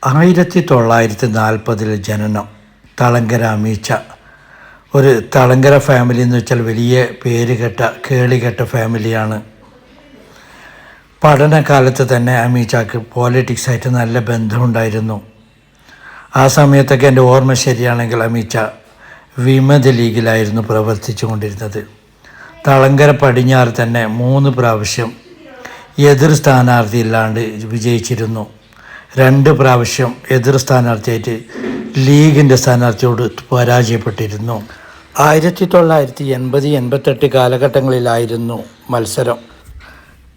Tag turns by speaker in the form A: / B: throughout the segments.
A: 1940 ജനനം. തളങ്കര അമീച്ച. ഒരു തളങ്കര ഫാമിലി എന്ന് വെച്ചാൽ വലിയ പേരുകെട്ട കേളികെട്ട ഫാമിലിയാണ്. പഠനകാലത്ത് തന്നെ അമീച്ചക്ക് പോളിറ്റിക്സായിട്ട് നല്ല ബന്ധമുണ്ടായിരുന്നു. ആ സമയത്തൊക്കെ എൻ്റെ ഓർമ്മ ശരിയാണെങ്കിൽ അമീച്ച വിമത ലീഗിലായിരുന്നു പ്രവർത്തിച്ചു കൊണ്ടിരുന്നത്. തളങ്കര പടിഞ്ഞാറ് തന്നെ 3 പ്രാവശ്യം എതിർ സ്ഥാനാർത്ഥി ഇല്ലാണ്ട് വിജയിച്ചിരുന്നു. 2 പ്രാവശ്യം എതിർ സ്ഥാനാർത്ഥിയായിട്ട് ലീഗിൻ്റെ സ്ഥാനാർത്ഥിയോട് പരാജയപ്പെട്ടിരുന്നു. 1980-88 കാലഘട്ടങ്ങളിലായിരുന്നു മത്സരം.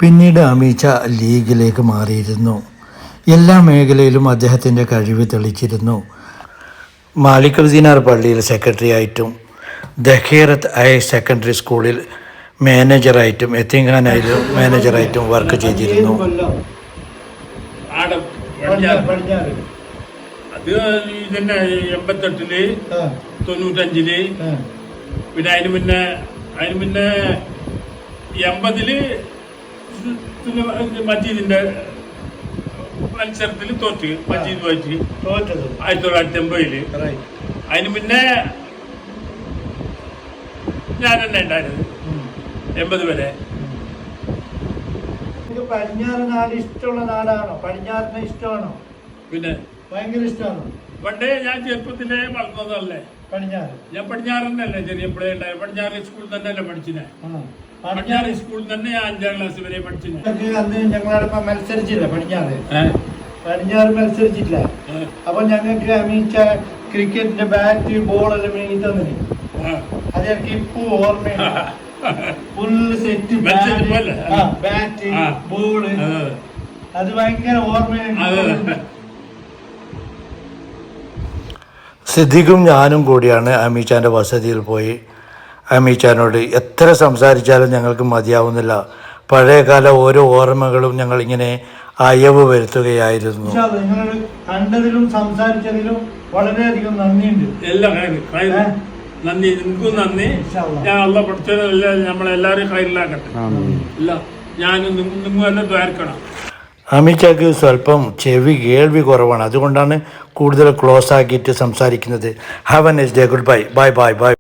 A: പിന്നീട് അമീച്ച ലീഗിലേക്ക് മാറിയിരുന്നു. എല്ലാ മേഖലയിലും അദ്ദേഹത്തിൻ്റെ കഴിവ് തെളിച്ചിരുന്നു. മാലിക് ദിനാർ പള്ളിയിൽ സെക്രട്ടറി ആയിട്ടും ദഖീറത്ത് ഹയർ സെക്കൻഡറി സ്കൂളിൽ മാനേജറായിട്ടും എത്തിങ്ഖാനയിലും മാനേജറായിട്ടും വർക്ക് ചെയ്തിരുന്നു.
B: അത് ഇതന്നെ 88-ല് 95-ല് പിന്നെ അതിന് മുന്നേ 80-ല് മജീദിന്റെ മത്സരത്തിൽ തോറ്റ് മജീദ് വായിച്ച് 1980-ല്. അതിന് പിന്നെ ഞാൻ തന്നെ ഉണ്ടായിരുന്നു 80 വരെ.
C: പടിഞ്ഞാറ് നാട് ഇഷ്ടമുള്ള നാടാണോ? പടിഞ്ഞാറിനെ ഇഷ്ടമാണോ?
B: പിന്നെ
C: ഭയങ്കര ഇഷ്ടമാണോ?
B: പണ്ടേ ഞാൻ ചെറുപ്പത്തിലേ വളർന്നതല്ലേ പടിഞ്ഞാറ്. ഞാൻ പടിഞ്ഞാറ് തന്നെയല്ലേ ചെറിയപ്പോഴേ ഉണ്ടായി. പടിഞ്ഞാറ് സ്കൂളിൽ തന്നെയല്ലേ പഠിച്ചിനെ. പടിഞ്ഞാറ് സ്കൂളിൽ തന്നെ ഞാൻ 5ാം ക്ലാസ് വരെ പഠിച്ചിനെ.
C: അന്ന് ഞങ്ങളോടൊപ്പം മത്സരിച്ചില്ല പടിഞ്ഞാറ്. മത്സരിച്ചില്ല. അപ്പൊ ഞങ്ങൾക്ക് അമീച്ച ക്രിക്കറ്റിന്റെ ബാറ്റ് ബോളെല്ലാം മേങ്ങി തന്നിന്. അത് എനിക്ക് ഇപ്പൊ ഓർമ്മയുണ്ട്. ഫുള്ള് സെറ്റ് ബാറ്റ് ബോള് അത് ഭയങ്കര ഓർമ്മയുണ്ട്.
A: സിദ്ദീഖും ഞാനും കൂടിയാണ് അമീച്ചാൻ്റെ വസതിയിൽ പോയി. അമീച്ചാനോട് എത്ര സംസാരിച്ചാലും ഞങ്ങൾക്ക് മതിയാവുന്നില്ല. പഴയകാല ഓരോ ഓർമ്മകളും ഞങ്ങളിങ്ങനെ അയവ് വരുത്തുകയായിരുന്നു.
C: നിങ്ങളോട് കണ്ടതിലും സംസാരിച്ചതിലും വളരെയധികം നന്ദിയുണ്ട്.
B: എല്ലാം നന്ദി, നിങ്ങൾക്കും നന്ദി. ഞാൻ അള്ള പഠിച്ചതെല്ലാം നമ്മളെല്ലാവരും കയ്യിലാക്കട്ടെ. ഇല്ല ഞാനും നിങ്ങൾ എല്ലാം ദ്വാരിക്കണം.
A: അമീച്ചക്ക് സ്വല്പം ചെവി കേൾവി കുറവാണ്. അതുകൊണ്ടാണ് കൂടുതൽ ക്ലോസ് ആക്കിയിട്ട് സംസാരിക്കുന്നത്. Have A nice day. Good bye. Bye bye bye.